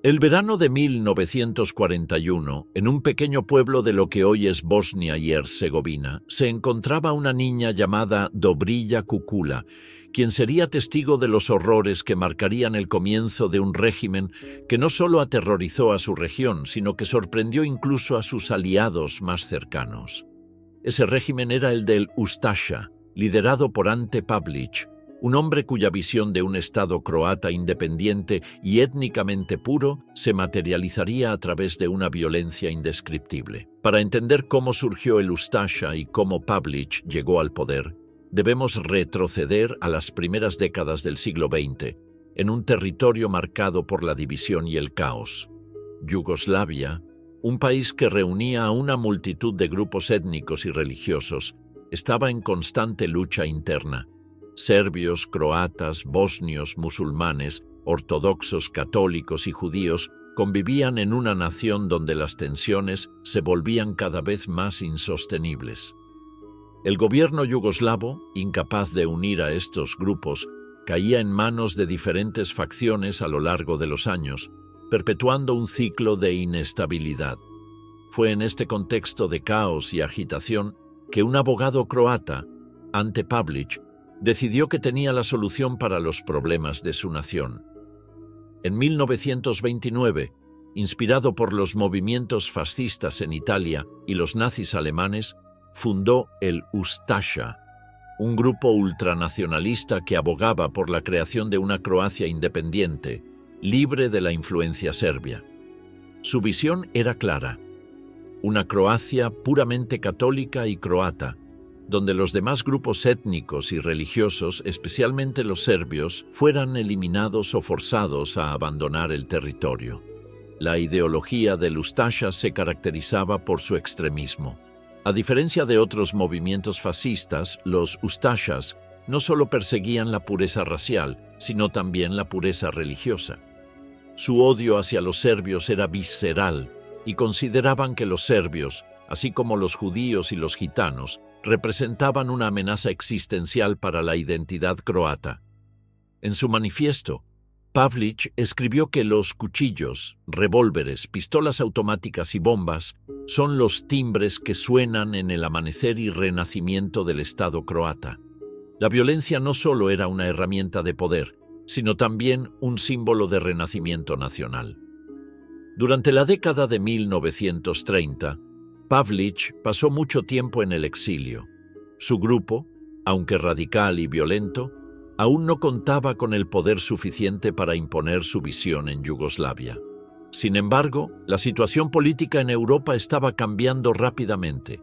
El verano de 1941, en un pequeño pueblo de lo que hoy es Bosnia y Herzegovina, se encontraba una niña llamada Dobrilla Kukula, quien sería testigo de los horrores que marcarían el comienzo de un régimen que no solo aterrorizó a su región, sino que sorprendió incluso a sus aliados más cercanos. Ese régimen era el del Ustasha, liderado por Ante Pavelić, un hombre cuya visión de un Estado croata independiente y étnicamente puro se materializaría a través de una violencia indescriptible. Para entender cómo surgió el Ustasha y cómo Pavelić llegó al poder, debemos retroceder a las primeras décadas del siglo XX, en un territorio marcado por la división y el caos. Yugoslavia, un país que reunía a una multitud de grupos étnicos y religiosos, estaba en constante lucha interna. Serbios, croatas, bosnios, musulmanes, ortodoxos, católicos y judíos convivían en una nación donde las tensiones se volvían cada vez más insostenibles. El gobierno yugoslavo, incapaz de unir a estos grupos, caía en manos de diferentes facciones a lo largo de los años, perpetuando un ciclo de inestabilidad. Fue en este contexto de caos y agitación que un abogado croata, Ante Pavelić, decidió que tenía la solución para los problemas de su nación. En 1929, inspirado por los movimientos fascistas en Italia y los nazis alemanes, fundó el Ustasha, un grupo ultranacionalista que abogaba por la creación de una Croacia independiente, libre de la influencia serbia. Su visión era clara: una Croacia puramente católica y croata, donde los demás grupos étnicos y religiosos, especialmente los serbios, fueran eliminados o forzados a abandonar el territorio. La ideología del Ustasha se caracterizaba por su extremismo. A diferencia de otros movimientos fascistas, los Ustashas no solo perseguían la pureza racial, sino también la pureza religiosa. Su odio hacia los serbios era visceral y consideraban que los serbios, así como los judíos y los gitanos, representaban una amenaza existencial para la identidad croata. En su manifiesto, Pavelić escribió que los cuchillos, revólveres, pistolas automáticas y bombas son los timbres que suenan en el amanecer y renacimiento del Estado croata. La violencia no solo era una herramienta de poder, sino también un símbolo de renacimiento nacional. Durante la década de 1930, Pavelić pasó mucho tiempo en el exilio. Su grupo, aunque radical y violento, aún no contaba con el poder suficiente para imponer su visión en Yugoslavia. Sin embargo, la situación política en Europa estaba cambiando rápidamente.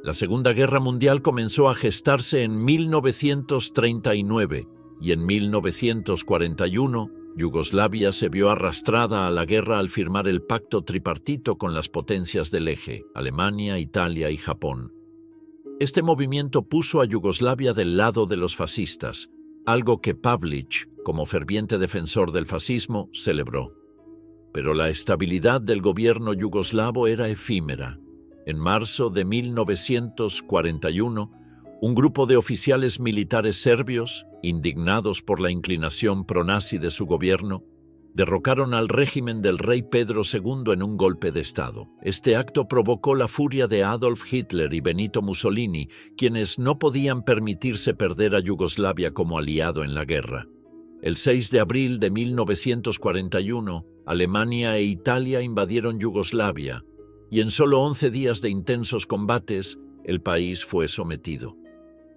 La Segunda Guerra Mundial comenzó a gestarse en 1939 y en 1941 Yugoslavia se vio arrastrada a la guerra al firmar el pacto tripartito con las potencias del eje, Alemania, Italia y Japón. Este movimiento puso a Yugoslavia del lado de los fascistas, algo que Pavelić, como ferviente defensor del fascismo, celebró. Pero la estabilidad del gobierno yugoslavo era efímera. En marzo de 1941, un grupo de oficiales militares serbios, indignados por la inclinación pronazi de su gobierno, derrocaron al régimen del rey Pedro II en un golpe de Estado. Este acto provocó la furia de Adolf Hitler y Benito Mussolini, quienes no podían permitirse perder a Yugoslavia como aliado en la guerra. El 6 de abril de 1941, Alemania e Italia invadieron Yugoslavia, y en solo 11 días de intensos combates, el país fue sometido.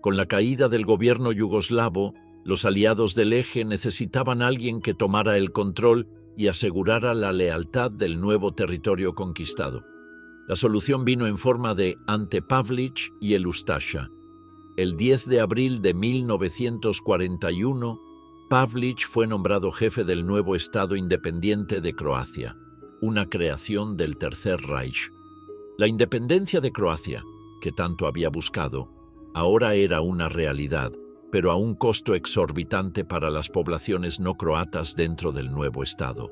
Con la caída del gobierno yugoslavo, los aliados del eje necesitaban a alguien que tomara el control y asegurara la lealtad del nuevo territorio conquistado. La solución vino en forma de Ante Pavelić y el Ustasha. El 10 de abril de 1941, Pavelić fue nombrado jefe del nuevo Estado independiente de Croacia, una creación del Tercer Reich. La independencia de Croacia, que tanto había buscado, ahora era una realidad, pero a un costo exorbitante para las poblaciones no croatas dentro del nuevo Estado.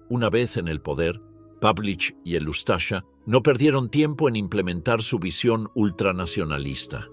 Una vez en el poder, Pavelić y el Ustasha no perdieron tiempo en implementar su visión ultranacionalista.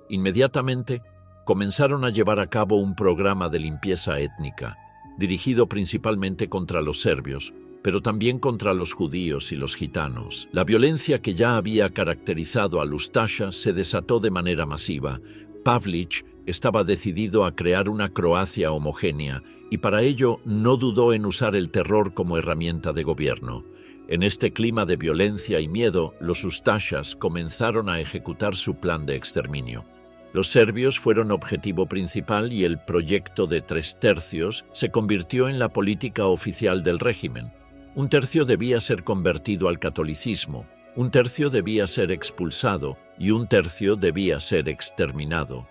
Inmediatamente, comenzaron a llevar a cabo un programa de limpieza étnica, dirigido principalmente contra los serbios, pero también contra los judíos y los gitanos. La violencia que ya había caracterizado al Ustasha se desató de manera masiva. Pavlich estaba decidido a crear una Croacia homogénea y para ello no dudó en usar el terror como herramienta de gobierno. En este clima de violencia y miedo, los Ustashas comenzaron a ejecutar su plan de exterminio. Los serbios fueron objetivo principal y el proyecto de 3/3 se convirtió en la política oficial del régimen. 1/3 debía ser convertido al catolicismo, 1/3 debía ser expulsado y 1/3 debía ser exterminado.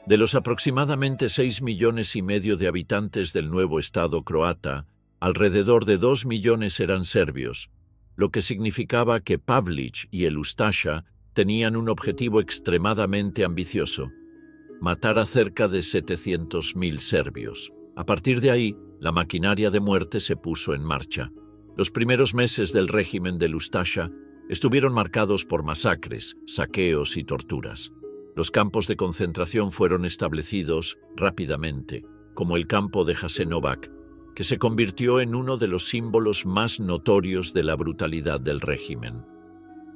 De los aproximadamente 6,5 millones de habitantes del nuevo Estado croata, alrededor de 2 millones eran serbios, lo que significaba que Pavlich y el Ustasha tenían un objetivo extremadamente ambicioso: matar a cerca de 700,000 serbios. A partir de ahí, la maquinaria de muerte se puso en marcha. Los primeros meses del régimen del Ustasha estuvieron marcados por masacres, saqueos y torturas. Los campos de concentración fueron establecidos rápidamente, como el campo de Jasenovac, que se convirtió en uno de los símbolos más notorios de la brutalidad del régimen.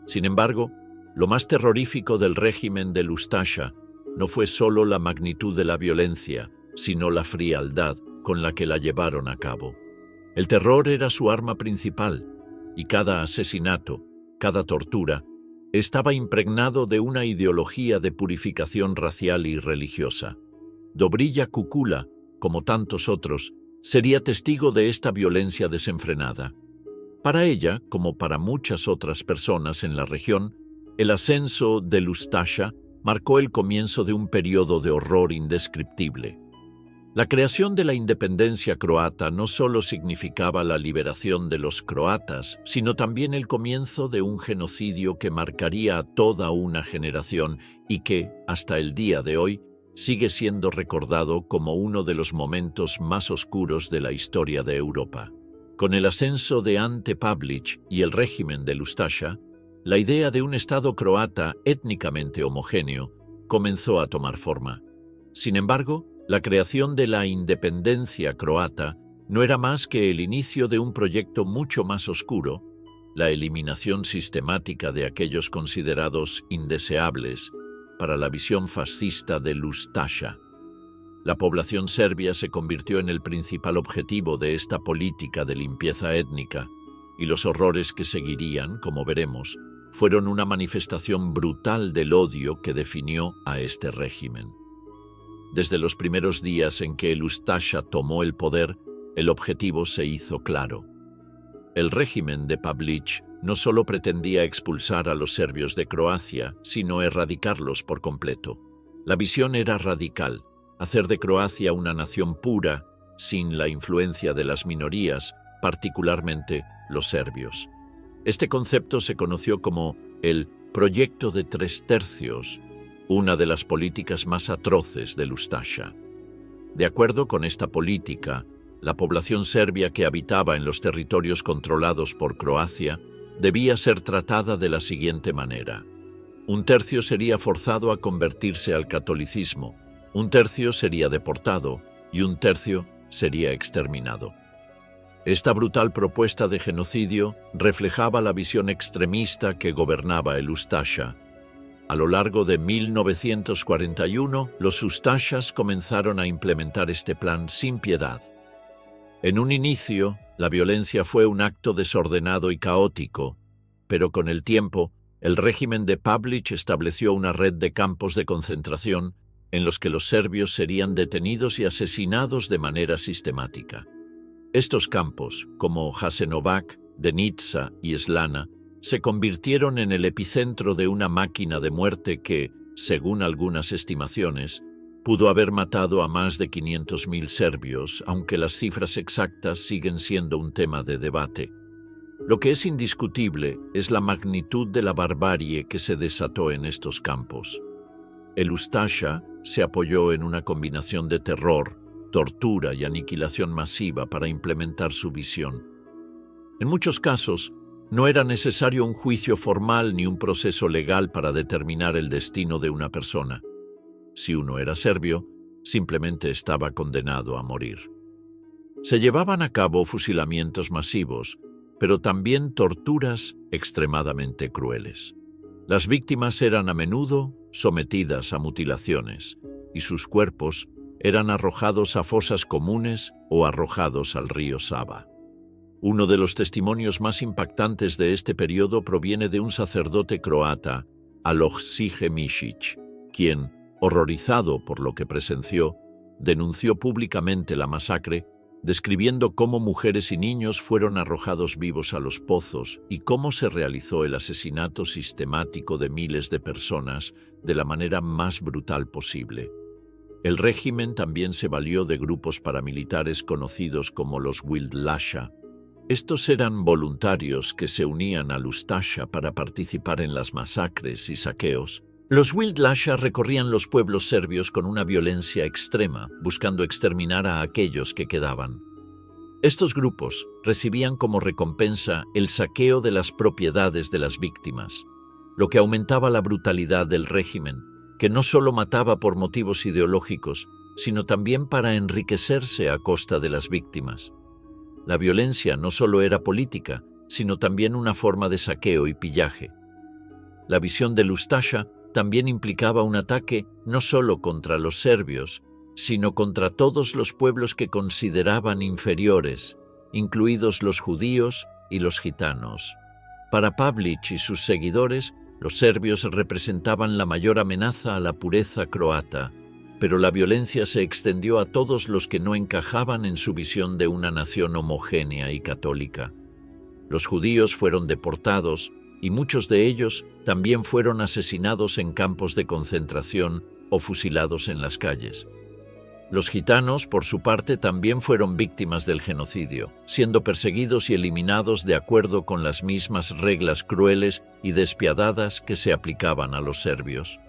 Sin embargo, lo más terrorífico del régimen del Ustasha no fue solo la magnitud de la violencia, sino la frialdad con la que la llevaron a cabo. El terror era su arma principal, y cada asesinato, cada tortura, estaba impregnado de una ideología de purificación racial y religiosa. Dobrilla Kukula, como tantos otros, sería testigo de esta violencia desenfrenada. Para ella, como para muchas otras personas en la región, el ascenso del Ustasha marcó el comienzo de un periodo de horror indescriptible. La creación de la independencia croata no solo significaba la liberación de los croatas, sino también el comienzo de un genocidio que marcaría a toda una generación y que, hasta el día de hoy, sigue siendo recordado como uno de los momentos más oscuros de la historia de Europa. Con el ascenso de Ante Pavlich y el régimen del Ustasha, la idea de un Estado croata étnicamente homogéneo comenzó a tomar forma. Sin embargo, la creación de la independencia croata no era más que el inicio de un proyecto mucho más oscuro: la eliminación sistemática de aquellos considerados indeseables para la visión fascista del Ustasha. La población serbia se convirtió en el principal objetivo de esta política de limpieza étnica, y los horrores que seguirían, como veremos, fueron una manifestación brutal del odio que definió a este régimen. Desde los primeros días en que el Ustasha tomó el poder, el objetivo se hizo claro. El régimen de Pavlich no solo pretendía expulsar a los serbios de Croacia, sino erradicarlos por completo. La visión era radical: hacer de Croacia una nación pura, sin la influencia de las minorías, particularmente los serbios. Este concepto se conoció como el Proyecto de 3/3, una de las políticas más atroces del Ustasha. De acuerdo con esta política, la población serbia que habitaba en los territorios controlados por Croacia debía ser tratada de la siguiente manera: 1/3 sería forzado a convertirse al catolicismo, 1/3 sería deportado y 1/3 sería exterminado. Esta brutal propuesta de genocidio reflejaba la visión extremista que gobernaba el Ustasha. A lo largo de 1941, los Ustashas comenzaron a implementar este plan sin piedad. En un inicio, la violencia fue un acto desordenado y caótico, pero con el tiempo, el régimen de Pavlich estableció una red de campos de concentración en los que los serbios serían detenidos y asesinados de manera sistemática. Estos campos, como Jasenovac, Denica y Slana, se convirtieron en el epicentro de una máquina de muerte que, según algunas estimaciones, pudo haber matado a más de 500,000 serbios, aunque las cifras exactas siguen siendo un tema de debate. Lo que es indiscutible es la magnitud de la barbarie que se desató en estos campos. El Ustasha se apoyó en una combinación de terror, tortura y aniquilación masiva para implementar su visión. En muchos casos, no era necesario un juicio formal ni un proceso legal para determinar el destino de una persona. Si uno era serbio, simplemente estaba condenado a morir. Se llevaban a cabo fusilamientos masivos, pero también torturas extremadamente crueles. Las víctimas eran a menudo sometidas a mutilaciones, y sus cuerpos eran arrojados a fosas comunes o arrojados al río Sava. Uno de los testimonios más impactantes de este periodo proviene de un sacerdote croata, Aloksije Misic, quien, horrorizado por lo que presenció, denunció públicamente la masacre, describiendo cómo mujeres y niños fueron arrojados vivos a los pozos y cómo se realizó el asesinato sistemático de miles de personas de la manera más brutal posible. El régimen también se valió de grupos paramilitares conocidos como los Wildlasha. Estos eran voluntarios que se unían al Ustasha para participar en las masacres y saqueos. Los Wildlasha recorrían los pueblos serbios con una violencia extrema, buscando exterminar a aquellos que quedaban. Estos grupos recibían como recompensa el saqueo de las propiedades de las víctimas, lo que aumentaba la brutalidad del régimen, que no solo mataba por motivos ideológicos, sino también para enriquecerse a costa de las víctimas. La violencia no solo era política, sino también una forma de saqueo y pillaje. La visión del Ustasha también implicaba un ataque no solo contra los serbios, sino contra todos los pueblos que consideraban inferiores, incluidos los judíos y los gitanos. Para Pavlic y sus seguidores, los serbios representaban la mayor amenaza a la pureza croata, pero la violencia se extendió a todos los que no encajaban en su visión de una nación homogénea y católica. Los judíos fueron deportados y muchos de ellos también fueron asesinados en campos de concentración o fusilados en las calles. Los gitanos, por su parte, también fueron víctimas del genocidio, siendo perseguidos y eliminados de acuerdo con las mismas reglas crueles y despiadadas que se aplicaban a los serbios.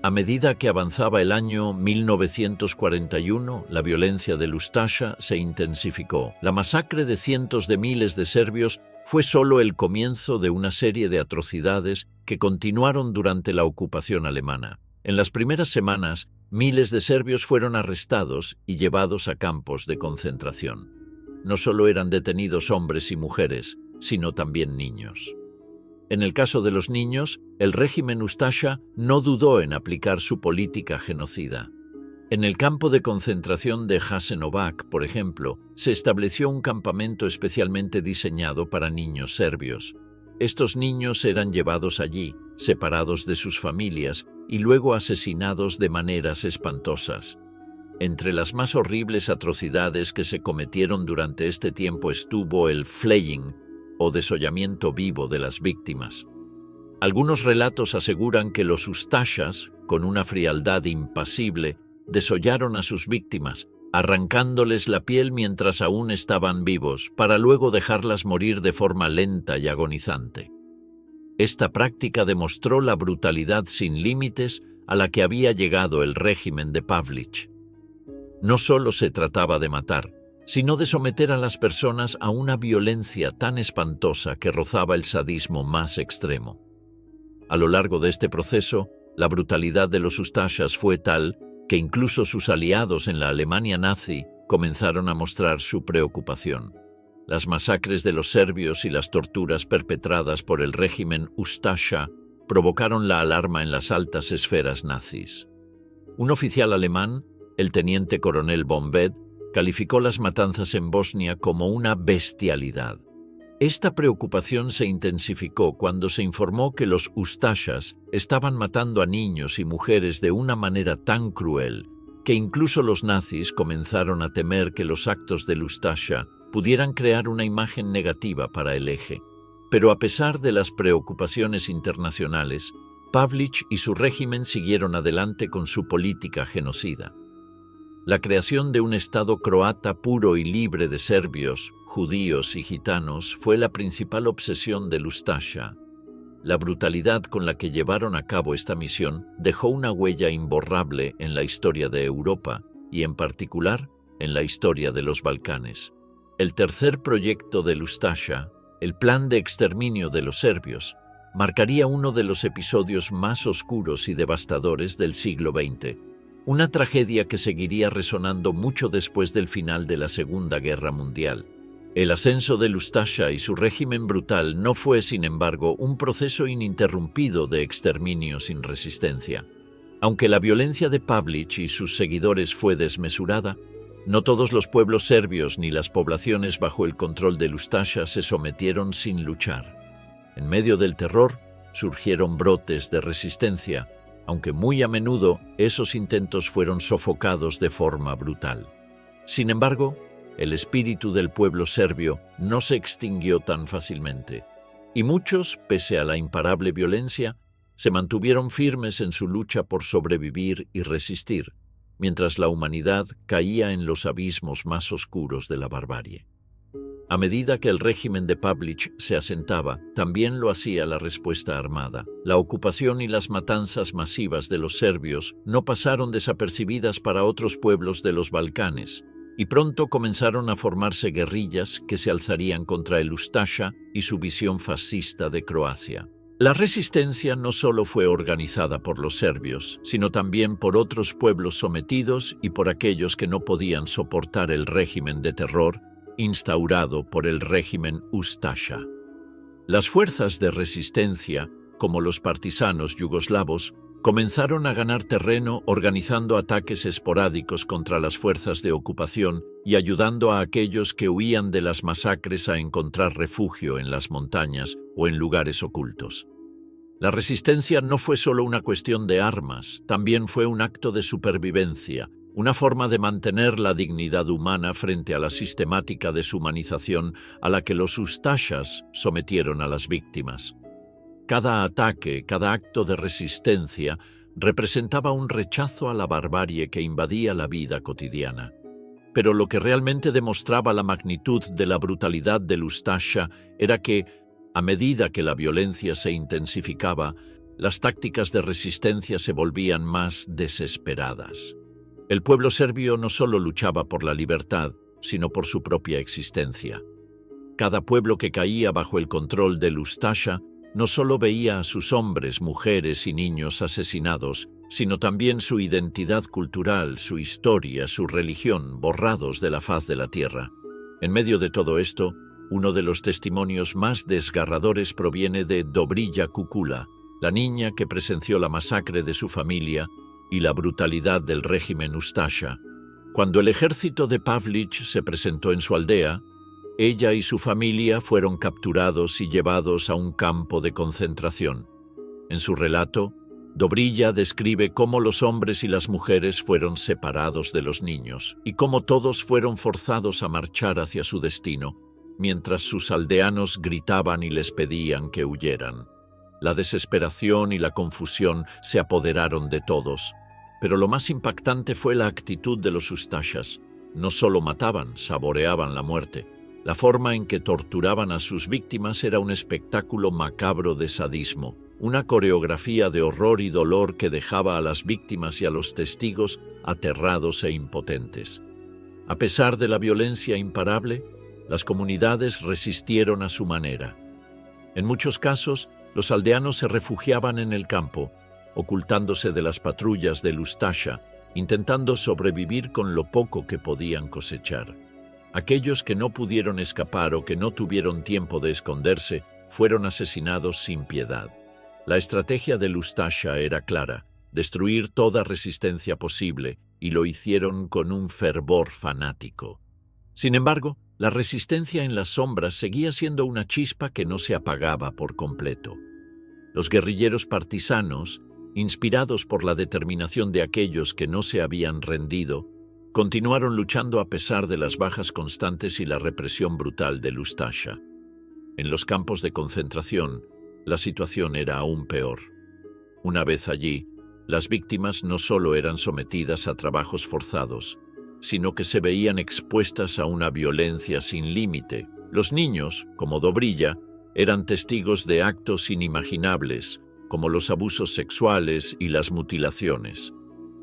A medida que avanzaba el año 1941, la violencia del Ustasha se intensificó. La masacre de cientos de miles de serbios fue solo el comienzo de una serie de atrocidades que continuaron durante la ocupación alemana. En las primeras semanas, miles de serbios fueron arrestados y llevados a campos de concentración. No solo eran detenidos hombres y mujeres, sino también niños. En el caso de los niños, el régimen Ustasha no dudó en aplicar su política genocida. En el campo de concentración de Jasenovac, por ejemplo, se estableció un campamento especialmente diseñado para niños serbios. Estos niños eran llevados allí, separados de sus familias, y luego asesinados de maneras espantosas. Entre las más horribles atrocidades que se cometieron durante este tiempo estuvo el flaying, o desollamiento vivo de las víctimas. Algunos relatos aseguran que los Ustashas, con una frialdad impasible, desollaron a sus víctimas, arrancándoles la piel mientras aún estaban vivos, para luego dejarlas morir de forma lenta y agonizante. Esta práctica demostró la brutalidad sin límites a la que había llegado el régimen de Pavlic. No solo se trataba de matar, sino de someter a las personas a una violencia tan espantosa que rozaba el sadismo más extremo. A lo largo de este proceso, la brutalidad de los Ustashas fue tal que incluso sus aliados en la Alemania nazi comenzaron a mostrar su preocupación. Las masacres de los serbios y las torturas perpetradas por el régimen Ustasha provocaron la alarma en las altas esferas nazis. Un oficial alemán, el teniente coronel von Beth, calificó las matanzas en Bosnia como una bestialidad. Esta preocupación se intensificó cuando se informó que los Ustashas estaban matando a niños y mujeres de una manera tan cruel que incluso los nazis comenzaron a temer que los actos del Ustasha pudieran crear una imagen negativa para el eje. Pero a pesar de las preocupaciones internacionales, Pavlic y su régimen siguieron adelante con su política genocida. La creación de un Estado croata puro y libre de serbios, judíos y gitanos fue la principal obsesión del Ustasha. La brutalidad con la que llevaron a cabo esta misión dejó una huella imborrable en la historia de Europa y, en particular, en la historia de los Balcanes. El tercer proyecto del Ustasha, el plan de exterminio de los serbios, marcaría uno de los episodios más oscuros y devastadores del siglo XX. una tragedia que seguiría resonando mucho después del final de la Segunda Guerra Mundial. El ascenso de Ustasha y su régimen brutal no fue, sin embargo, un proceso ininterrumpido de exterminio sin resistencia. Aunque la violencia de Pavlić y sus seguidores fue desmesurada, no todos los pueblos serbios ni las poblaciones bajo el control de Ustasha se sometieron sin luchar. En medio del terror, surgieron brotes de resistencia, aunque muy a menudo esos intentos fueron sofocados de forma brutal. Sin embargo, el espíritu del pueblo serbio no se extinguió tan fácilmente, y muchos, pese a la imparable violencia, se mantuvieron firmes en su lucha por sobrevivir y resistir, mientras la humanidad caía en los abismos más oscuros de la barbarie. A medida que el régimen de Pavlić se asentaba, también lo hacía la respuesta armada. La ocupación y las matanzas masivas de los serbios no pasaron desapercibidas para otros pueblos de los Balcanes, y pronto comenzaron a formarse guerrillas que se alzarían contra el Ustasha y su visión fascista de Croacia. La resistencia no solo fue organizada por los serbios, sino también por otros pueblos sometidos y por aquellos que no podían soportar el régimen de terror instaurado por el régimen Ustasha. Las fuerzas de resistencia, como los partisanos yugoslavos, comenzaron a ganar terreno organizando ataques esporádicos contra las fuerzas de ocupación y ayudando a aquellos que huían de las masacres a encontrar refugio en las montañas o en lugares ocultos. La resistencia no fue solo una cuestión de armas, también fue un acto de supervivencia, una forma de mantener la dignidad humana frente a la sistemática deshumanización a la que los Ustashas sometieron a las víctimas. Cada ataque, cada acto de resistencia representaba un rechazo a la barbarie que invadía la vida cotidiana. Pero lo que realmente demostraba la magnitud de la brutalidad del Ustasha era que, a medida que la violencia se intensificaba, las tácticas de resistencia se volvían más desesperadas. El pueblo serbio no solo luchaba por la libertad, sino por su propia existencia. Cada pueblo que caía bajo el control del Ustasha no solo veía a sus hombres, mujeres y niños asesinados, sino también su identidad cultural, su historia, su religión, borrados de la faz de la tierra. En medio de todo esto, uno de los testimonios más desgarradores proviene de Dobrija Kukula, la niña que presenció la masacre de su familia y la brutalidad del régimen Ustasha. Cuando el ejército de Pavlić se presentó en su aldea, ella y su familia fueron capturados y llevados a un campo de concentración. En su relato, Dobrija describe cómo los hombres y las mujeres fueron separados de los niños y cómo todos fueron forzados a marchar hacia su destino, mientras sus aldeanos gritaban y les pedían que huyeran. La desesperación y la confusión se apoderaron de todos, pero lo más impactante fue la actitud de los Ustashas. No solo mataban, saboreaban la muerte. La forma en que torturaban a sus víctimas era un espectáculo macabro de sadismo, una coreografía de horror y dolor que dejaba a las víctimas y a los testigos aterrados e impotentes. A pesar de la violencia imparable, las comunidades resistieron a su manera. En muchos casos, los aldeanos se refugiaban en el campo, ocultándose de las patrullas del Ustasha, intentando sobrevivir con lo poco que podían cosechar. Aquellos que no pudieron escapar o que no tuvieron tiempo de esconderse fueron asesinados sin piedad. La estrategia del Ustasha era clara: destruir toda resistencia posible, y lo hicieron con un fervor fanático. Sin embargo, la resistencia en las sombras seguía siendo una chispa que no se apagaba por completo. Los guerrilleros partisanos, inspirados por la determinación de aquellos que no se habían rendido, continuaron luchando a pesar de las bajas constantes y la represión brutal del Ustasha. En los campos de concentración, la situación era aún peor. Una vez allí, las víctimas no solo eran sometidas a trabajos forzados, sino que se veían expuestas a una violencia sin límite. Los niños, como Dobrija, eran testigos de actos inimaginables, como los abusos sexuales y las mutilaciones.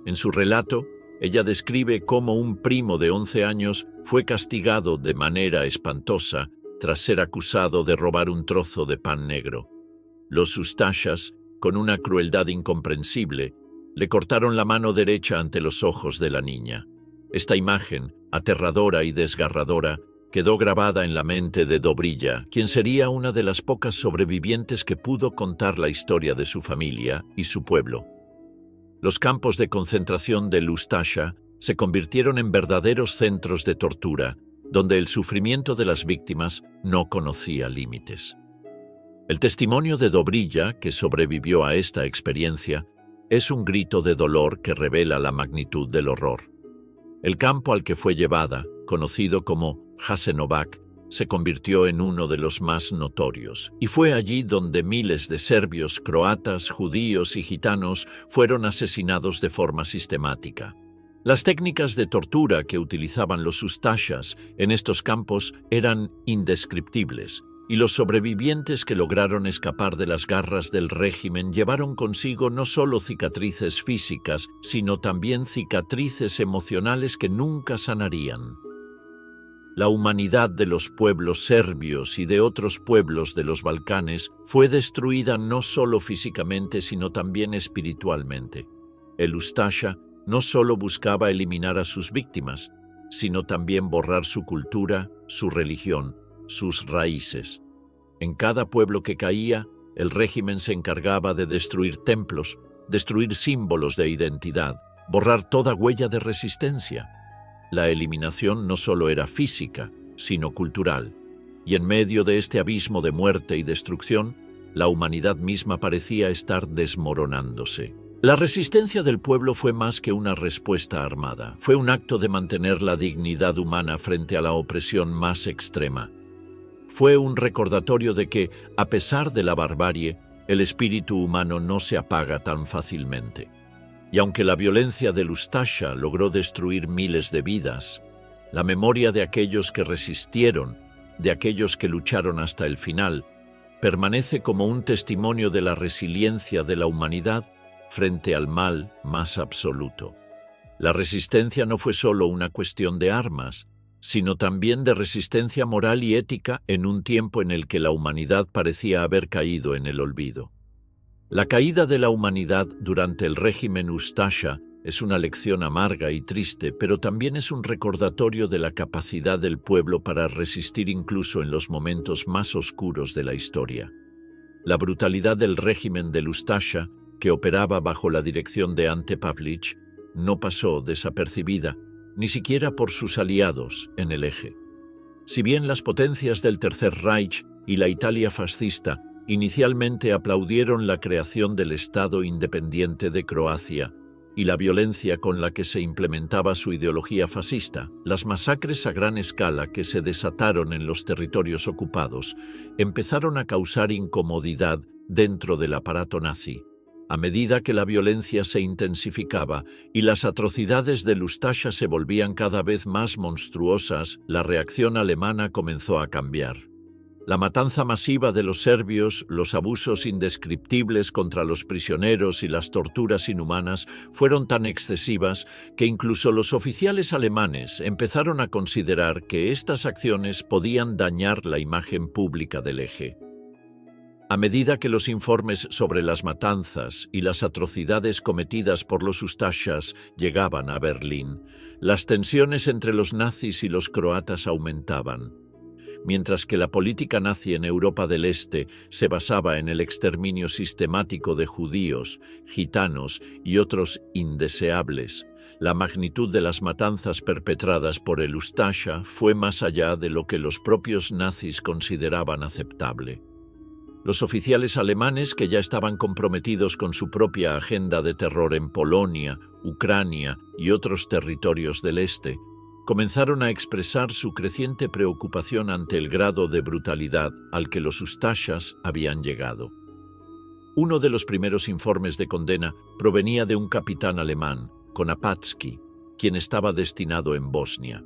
En su relato, ella describe cómo un primo de 11 años fue castigado de manera espantosa tras ser acusado de robar un trozo de pan negro. Los Ustashas, con una crueldad incomprensible, Le cortaron la mano derecha ante los ojos de la niña. Esta imagen, aterradora y desgarradora, quedó grabada en la mente de Dobrilla, quien sería una de las pocas sobrevivientes que pudo contar la historia de su familia y su pueblo. Los campos de concentración de Ustasha se convirtieron en verdaderos centros de tortura, donde el sufrimiento de las víctimas no conocía límites. El testimonio de Dobrilla, que sobrevivió a esta experiencia, es un grito de dolor que revela la magnitud del horror. El campo al que fue llevada, conocido como Jasenovac, se convirtió en uno de los más notorios, y fue allí donde miles de serbios, croatas, judíos y gitanos fueron asesinados de forma sistemática. Las técnicas de tortura que utilizaban los Ustashas en estos campos eran indescriptibles, y los sobrevivientes que lograron escapar de las garras del régimen llevaron consigo no solo cicatrices físicas, sino también cicatrices emocionales que nunca sanarían. La humanidad de los pueblos serbios y de otros pueblos de los Balcanes fue destruida no solo físicamente, sino también espiritualmente. El Ustasha no solo buscaba eliminar a sus víctimas, sino también borrar su cultura, su religión, sus raíces. En cada pueblo que caía, el régimen se encargaba de destruir templos, destruir símbolos de identidad, borrar toda huella de resistencia. La eliminación no solo era física, sino cultural, y en medio de este abismo de muerte y destrucción, la humanidad misma parecía estar desmoronándose. La resistencia del pueblo fue más que una respuesta armada, fue un acto de mantener la dignidad humana frente a la opresión más extrema. Fue un recordatorio de que, a pesar de la barbarie, el espíritu humano no se apaga tan fácilmente. Y aunque la violencia del Ustasha logró destruir miles de vidas, la memoria de aquellos que resistieron, de aquellos que lucharon hasta el final, permanece como un testimonio de la resiliencia de la humanidad frente al mal más absoluto. La resistencia no fue solo una cuestión de armas, sino también de resistencia moral y ética en un tiempo en el que la humanidad parecía haber caído en el olvido. La caída de la humanidad durante el régimen Ustasha es una lección amarga y triste, pero también es un recordatorio de la capacidad del pueblo para resistir incluso en los momentos más oscuros de la historia. La brutalidad del régimen del Ustasha, que operaba bajo la dirección de Ante Pavlic, no pasó desapercibida, ni siquiera por sus aliados en el eje. Si bien las potencias del Tercer Reich y la Italia fascista inicialmente aplaudieron la creación del Estado independiente de Croacia y la violencia con la que se implementaba su ideología fascista, las masacres a gran escala que se desataron en los territorios ocupados empezaron a causar incomodidad dentro del aparato nazi. A medida que la violencia se intensificaba y las atrocidades del Ustasha se volvían cada vez más monstruosas, la reacción alemana comenzó a cambiar. La matanza masiva de los serbios, los abusos indescriptibles contra los prisioneros y las torturas inhumanas fueron tan excesivas que incluso los oficiales alemanes empezaron a considerar que estas acciones podían dañar la imagen pública del eje. A medida que los informes sobre las matanzas y las atrocidades cometidas por los Ustashas llegaban a Berlín, las tensiones entre los nazis y los croatas aumentaban. Mientras que la política nazi en Europa del Este se basaba en el exterminio sistemático de judíos, gitanos y otros indeseables, la magnitud de las matanzas perpetradas por el Ustasha fue más allá de lo que los propios nazis consideraban aceptable. Los oficiales alemanes, que ya estaban comprometidos con su propia agenda de terror en Polonia, Ucrania y otros territorios del Este, comenzaron a expresar su creciente preocupación ante el grado de brutalidad al que los Ustashas habían llegado. Uno de los primeros informes de condena provenía de un capitán alemán, Konapatsky, quien estaba destinado en Bosnia.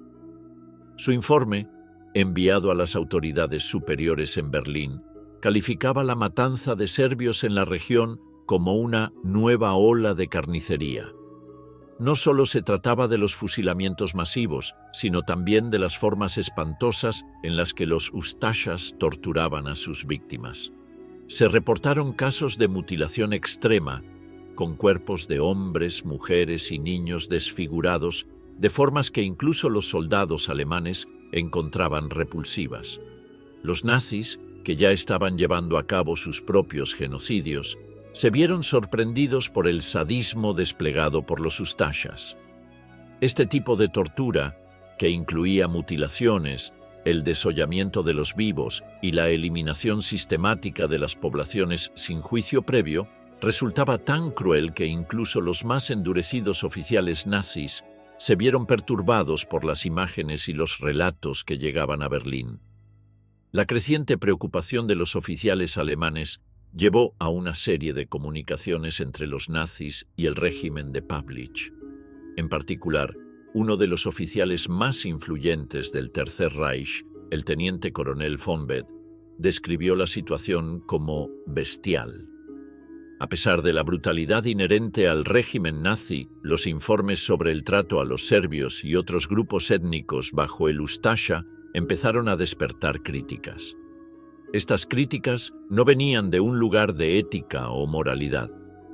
Su informe, enviado a las autoridades superiores en Berlín, calificaba la matanza de serbios en la región como una nueva ola de carnicería. No solo se trataba de los fusilamientos masivos, sino también de las formas espantosas en las que los Ustashas torturaban a sus víctimas. Se reportaron casos de mutilación extrema, con cuerpos de hombres, mujeres y niños desfigurados, de formas que incluso los soldados alemanes encontraban repulsivas. Los nazis, que ya estaban llevando a cabo sus propios genocidios, se vieron sorprendidos por el sadismo desplegado por los Ustashas. Este tipo de tortura, que incluía mutilaciones, el desollamiento de los vivos y la eliminación sistemática de las poblaciones sin juicio previo, resultaba tan cruel que incluso los más endurecidos oficiales nazis se vieron perturbados por las imágenes y los relatos que llegaban a Berlín. La creciente preocupación de los oficiales alemanes llevó a una serie de comunicaciones entre los nazis y el régimen de Pavlich. En particular, uno de los oficiales más influyentes del Tercer Reich, el teniente coronel von Beth, describió la situación como bestial. A pesar de la brutalidad inherente al régimen nazi, los informes sobre el trato a los serbios y otros grupos étnicos bajo el Ustasha empezaron a despertar críticas. Estas críticas no venían de un lugar de ética o moralidad,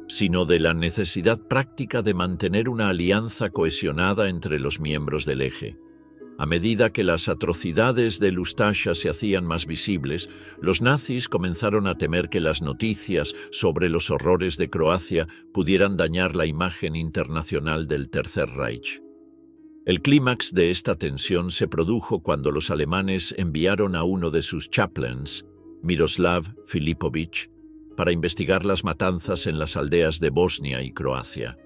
sino de la necesidad práctica de mantener una alianza cohesionada entre los miembros del eje. A medida que las atrocidades del Ustasha se hacían más visibles, los nazis comenzaron a temer que las noticias sobre los horrores de Croacia pudieran dañar la imagen internacional del Tercer Reich. El clímax de esta tensión se produjo cuando los alemanes enviaron a uno de sus chaplains, Miroslav Filipovich, para investigar las matanzas en las aldeas de Bosnia y Croacia.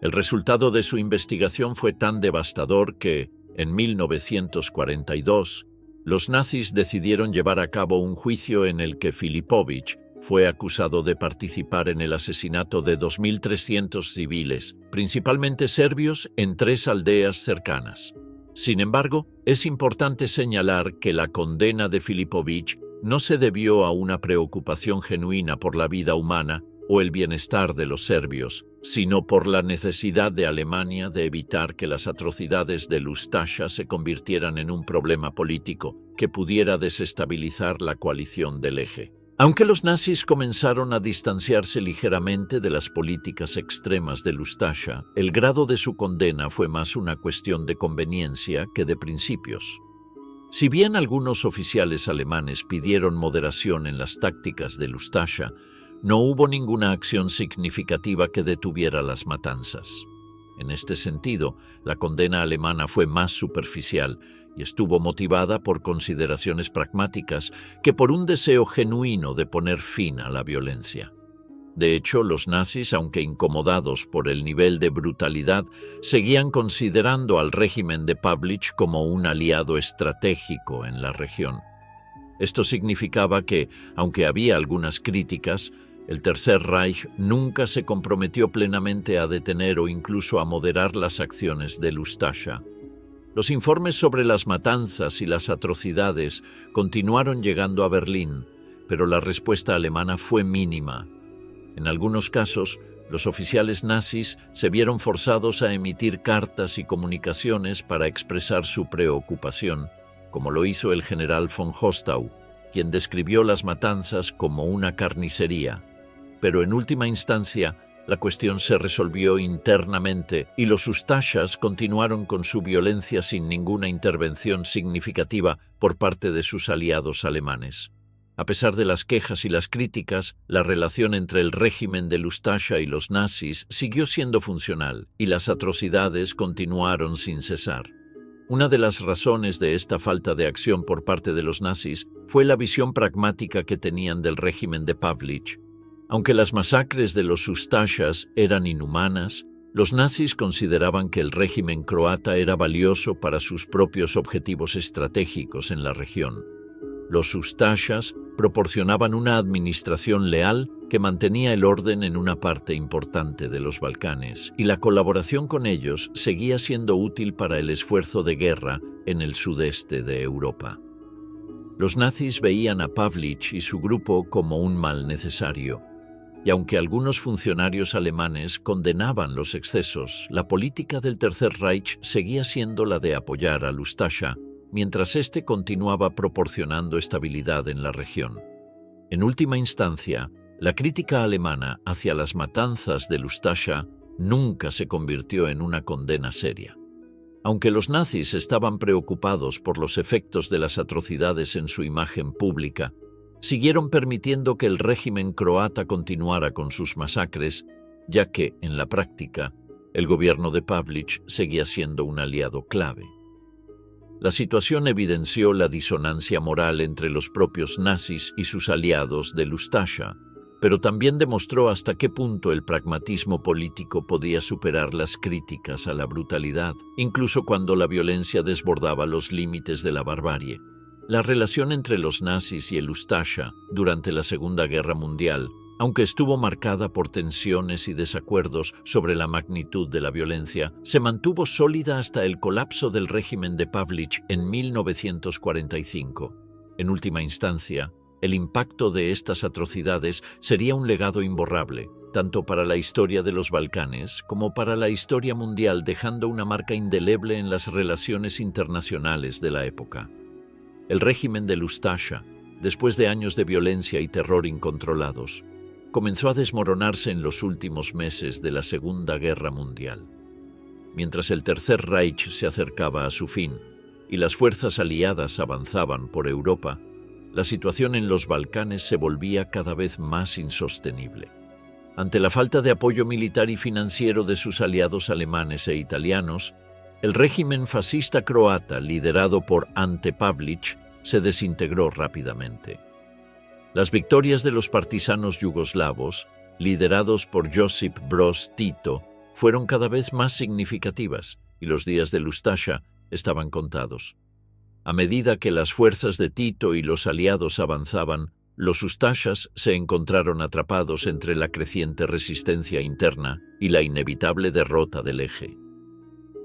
El resultado de su investigación fue tan devastador que, en 1942, los nazis decidieron llevar a cabo un juicio en el que Filipovich fue acusado de participar en el asesinato de 2.300 civiles, principalmente serbios, en 3 aldeas cercanas. Sin embargo, es importante señalar que la condena de Filipovich no se debió a una preocupación genuina por la vida humana o el bienestar de los serbios, sino por la necesidad de Alemania de evitar que las atrocidades del Ustasha se convirtieran en un problema político que pudiera desestabilizar la coalición del eje. Aunque los nazis comenzaron a distanciarse ligeramente de las políticas extremas del Ustasha, el grado de su condena fue más una cuestión de conveniencia que de principios. Si bien algunos oficiales alemanes pidieron moderación en las tácticas del Ustasha, no hubo ninguna acción significativa que detuviera las matanzas. En este sentido, la condena alemana fue más superficial y estuvo motivada por consideraciones pragmáticas que por un deseo genuino de poner fin a la violencia. De hecho, los nazis, aunque incomodados por el nivel de brutalidad, seguían considerando al régimen de Pavlich como un aliado estratégico en la región. Esto significaba que, aunque había algunas críticas, el Tercer Reich nunca se comprometió plenamente a detener o incluso a moderar las acciones del Ustasha. Los informes sobre las matanzas y las atrocidades continuaron llegando a Berlín, pero la respuesta alemana fue mínima. En algunos casos, los oficiales nazis se vieron forzados a emitir cartas y comunicaciones para expresar su preocupación, como lo hizo el general von Hostau, quien describió las matanzas como una carnicería. Pero en última instancia, la cuestión se resolvió internamente y los Ustashas continuaron con su violencia sin ninguna intervención significativa por parte de sus aliados alemanes. A pesar de las quejas y las críticas, la relación entre el régimen del Ustasha y los nazis siguió siendo funcional y las atrocidades continuaron sin cesar. Una de las razones de esta falta de acción por parte de los nazis fue la visión pragmática que tenían del régimen de Pavlich. Aunque las masacres de los Ustashas eran inhumanas, los nazis consideraban que el régimen croata era valioso para sus propios objetivos estratégicos en la región. Los Ustashas proporcionaban una administración leal que mantenía el orden en una parte importante de los Balcanes, y la colaboración con ellos seguía siendo útil para el esfuerzo de guerra en el sudeste de Europa. Los nazis veían a Pavlich y su grupo como un mal necesario, y aunque algunos funcionarios alemanes condenaban los excesos, la política del Tercer Reich seguía siendo la de apoyar al Ustasha, mientras éste continuaba proporcionando estabilidad en la región. En última instancia, La crítica alemana hacia las matanzas de Ustasha nunca se convirtió en una condena seria. Aunque los nazis estaban preocupados por los efectos de las atrocidades en su imagen pública, siguieron permitiendo que el régimen croata continuara con sus masacres, ya que, en la práctica, el gobierno de Pavlić seguía siendo un aliado clave. La situación evidenció la disonancia moral entre los propios nazis y sus aliados de Ustasha, pero también demostró hasta qué punto el pragmatismo político podía superar las críticas a la brutalidad, incluso cuando la violencia desbordaba los límites de la barbarie. La relación entre los nazis y el Ustasha durante la Segunda Guerra Mundial, aunque estuvo marcada por tensiones y desacuerdos sobre la magnitud de la violencia, se mantuvo sólida hasta el colapso del régimen de Pavlić en 1945. En última instancia, el impacto de estas atrocidades sería un legado imborrable, tanto para la historia de los Balcanes como para la historia mundial, dejando una marca indeleble en las relaciones internacionales de la época. El régimen de Ustasha, después de años de violencia y terror incontrolados, comenzó a desmoronarse en los últimos meses de la Segunda Guerra Mundial. Mientras el Tercer Reich se acercaba a su fin y las fuerzas aliadas avanzaban por Europa, la situación en los Balcanes se volvía cada vez más insostenible. Ante la falta de apoyo militar y financiero de sus aliados alemanes e italianos, el régimen fascista croata, liderado por Ante Pavlić, se desintegró rápidamente. Las victorias de los partisanos yugoslavos, liderados por Josip Broz Tito, fueron cada vez más significativas y los días de Ustasha estaban contados. A medida que las fuerzas de Tito y los aliados avanzaban, los Ustashas se encontraron atrapados entre la creciente resistencia interna y la inevitable derrota del eje.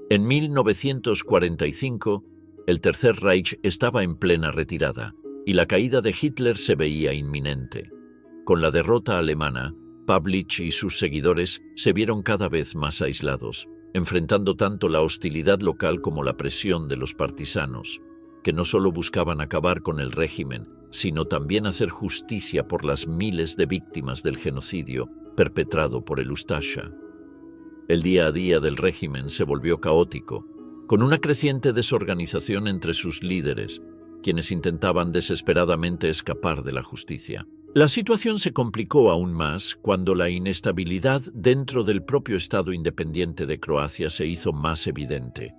En 1945, el Tercer Reich estaba en plena retirada y la caída de Hitler se veía inminente. Con la derrota alemana, Pavlić y sus seguidores se vieron cada vez más aislados, enfrentando tanto la hostilidad local como la presión de los partisanos, que no solo buscaban acabar con el régimen, sino también hacer justicia por las miles de víctimas del genocidio perpetrado por el Ustasha. El día a día del régimen se volvió caótico, con una creciente desorganización entre sus líderes, quienes intentaban desesperadamente escapar de la justicia. La situación se complicó aún más cuando la inestabilidad dentro del propio Estado independiente de Croacia se hizo más evidente.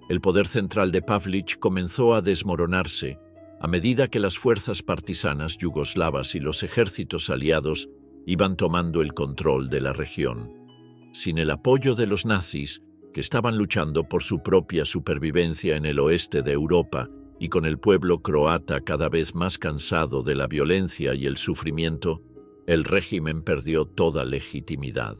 El poder central de Pavlić comenzó a desmoronarse a medida que las fuerzas partisanas yugoslavas y los ejércitos aliados iban tomando el control de la región. Sin el apoyo de los nazis, que estaban luchando por su propia supervivencia en el oeste de Europa, y con el pueblo croata cada vez más cansado de la violencia y el sufrimiento, el régimen perdió toda legitimidad.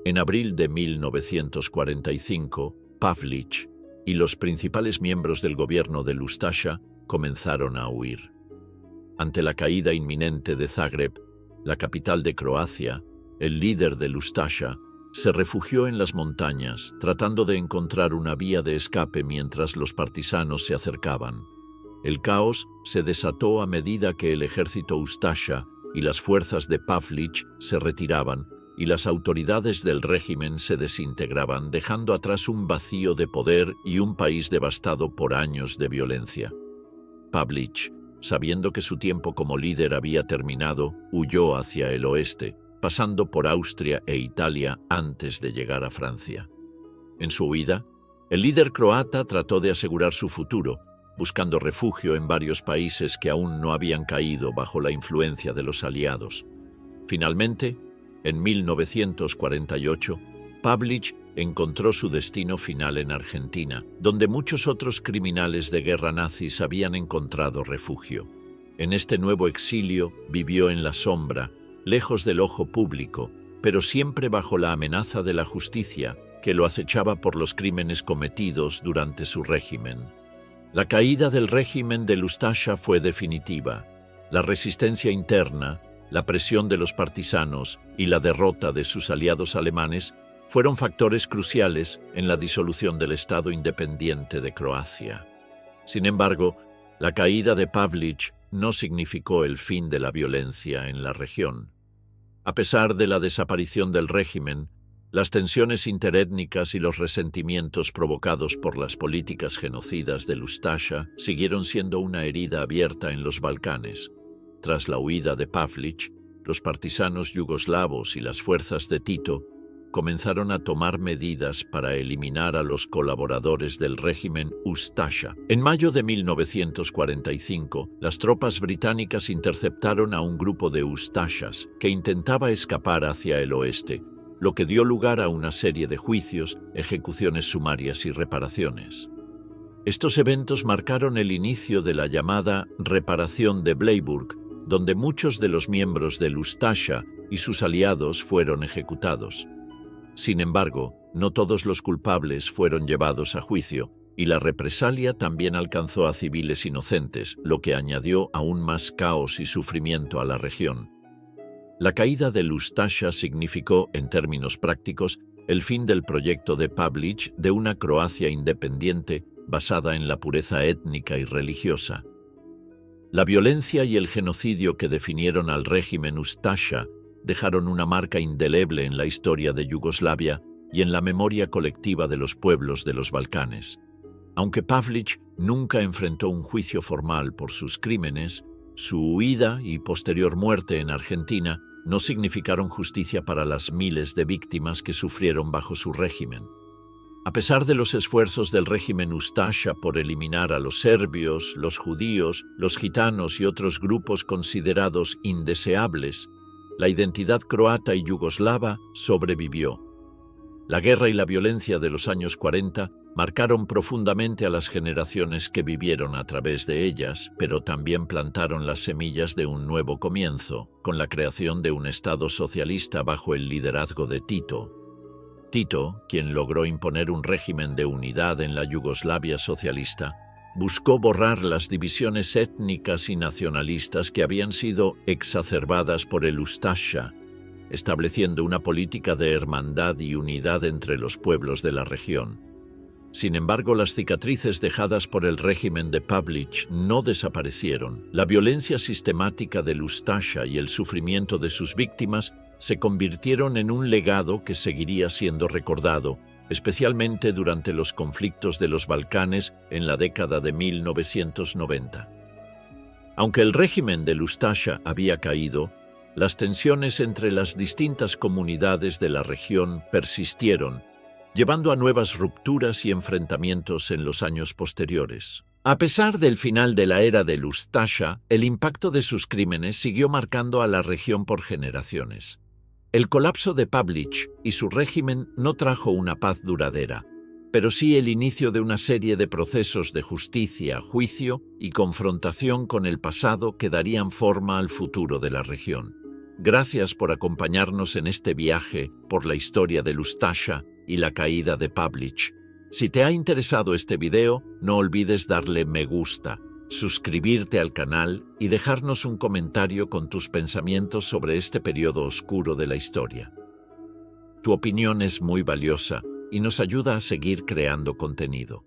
En abril de 1945, Pavlić y los principales miembros del gobierno de Ustasha comenzaron a huir. Ante la caída inminente de Zagreb, la capital de Croacia, el líder de Ustasha se refugió en las montañas, tratando de encontrar una vía de escape mientras los partisanos se acercaban. El caos se desató a medida que el ejército Ustasha y las fuerzas de Pavlić se retiraban y las autoridades del régimen se desintegraban, dejando atrás un vacío de poder y un país devastado por años de violencia. Pavlić, sabiendo que su tiempo como líder había terminado, huyó hacia el oeste, pasando por Austria e Italia antes de llegar a Francia. En su huida, el líder croata trató de asegurar su futuro, buscando refugio en varios países que aún no habían caído bajo la influencia de los aliados. Finalmente, en 1948, Pavlić encontró su destino final en Argentina, donde muchos otros criminales de guerra nazis habían encontrado refugio. En este nuevo exilio vivió en la sombra, lejos del ojo público, pero siempre bajo la amenaza de la justicia que lo acechaba por los crímenes cometidos durante su régimen. La caída del régimen de Ustasha fue definitiva. La resistencia interna, la presión de los partisanos y la derrota de sus aliados alemanes fueron factores cruciales en la disolución del Estado independiente de Croacia. Sin embargo, la caída de Pavlić no significó el fin de la violencia en la región. A pesar de la desaparición del régimen, las tensiones interétnicas y los resentimientos provocados por las políticas genocidas de Ustasha siguieron siendo una herida abierta en los Balcanes. Tras la huida de Pavlić, los partisanos yugoslavos y las fuerzas de Tito comenzaron a tomar medidas para eliminar a los colaboradores del régimen Ustasha. En mayo de 1945, las tropas británicas interceptaron a un grupo de Ustashas que intentaba escapar hacia el oeste, lo que dio lugar a una serie de juicios, ejecuciones sumarias y reparaciones. Estos eventos marcaron el inicio de la llamada Reparación de Bleiburg, donde muchos de los miembros del Ustasha y sus aliados fueron ejecutados. Sin embargo, no todos los culpables fueron llevados a juicio, y la represalia también alcanzó a civiles inocentes, lo que añadió aún más caos y sufrimiento a la región. La caída del Ustasha significó, en términos prácticos, el fin del proyecto de Pavlić de una Croacia independiente basada en la pureza étnica y religiosa. La violencia y el genocidio que definieron al régimen Ustasha dejaron una marca indeleble en la historia de Yugoslavia y en la memoria colectiva de los pueblos de los Balcanes. Aunque Pavlić nunca enfrentó un juicio formal por sus crímenes, su huida y posterior muerte en Argentina no significaron justicia para las miles de víctimas que sufrieron bajo su régimen. A pesar de los esfuerzos del régimen Ustasha por eliminar a los serbios, los judíos, los gitanos y otros grupos considerados indeseables, la identidad croata y yugoslava sobrevivió. La guerra y la violencia de los años 40 marcaron profundamente a las generaciones que vivieron a través de ellas, pero también plantaron las semillas de un nuevo comienzo, con la creación de un Estado socialista bajo el liderazgo de Tito. Tito, quien logró imponer un régimen de unidad en la Yugoslavia socialista, buscó borrar las divisiones étnicas y nacionalistas que habían sido exacerbadas por el Ustasha, estableciendo una política de hermandad y unidad entre los pueblos de la región. Sin embargo, las cicatrices dejadas por el régimen de Pavlić no desaparecieron. La violencia sistemática del Ustasha y el sufrimiento de sus víctimas se convirtieron en un legado que seguiría siendo recordado, especialmente durante los conflictos de los Balcanes en la década de 1990. Aunque el régimen del Ustasha había caído, las tensiones entre las distintas comunidades de la región persistieron, llevando a nuevas rupturas y enfrentamientos en los años posteriores. A pesar del final de la era del Ustasha, el impacto de sus crímenes siguió marcando a la región por generaciones. El colapso de Pavlić y su régimen no trajo una paz duradera, pero sí el inicio de una serie de procesos de justicia, juicio y confrontación con el pasado que darían forma al futuro de la región. Gracias por acompañarnos en este viaje por la historia del Ustasha y la caída de Pavlić. Si te ha interesado este video, no olvides darle me gusta, suscribirte al canal y dejarnos un comentario con tus pensamientos sobre este periodo oscuro de la historia. Tu opinión es muy valiosa y nos ayuda a seguir creando contenido.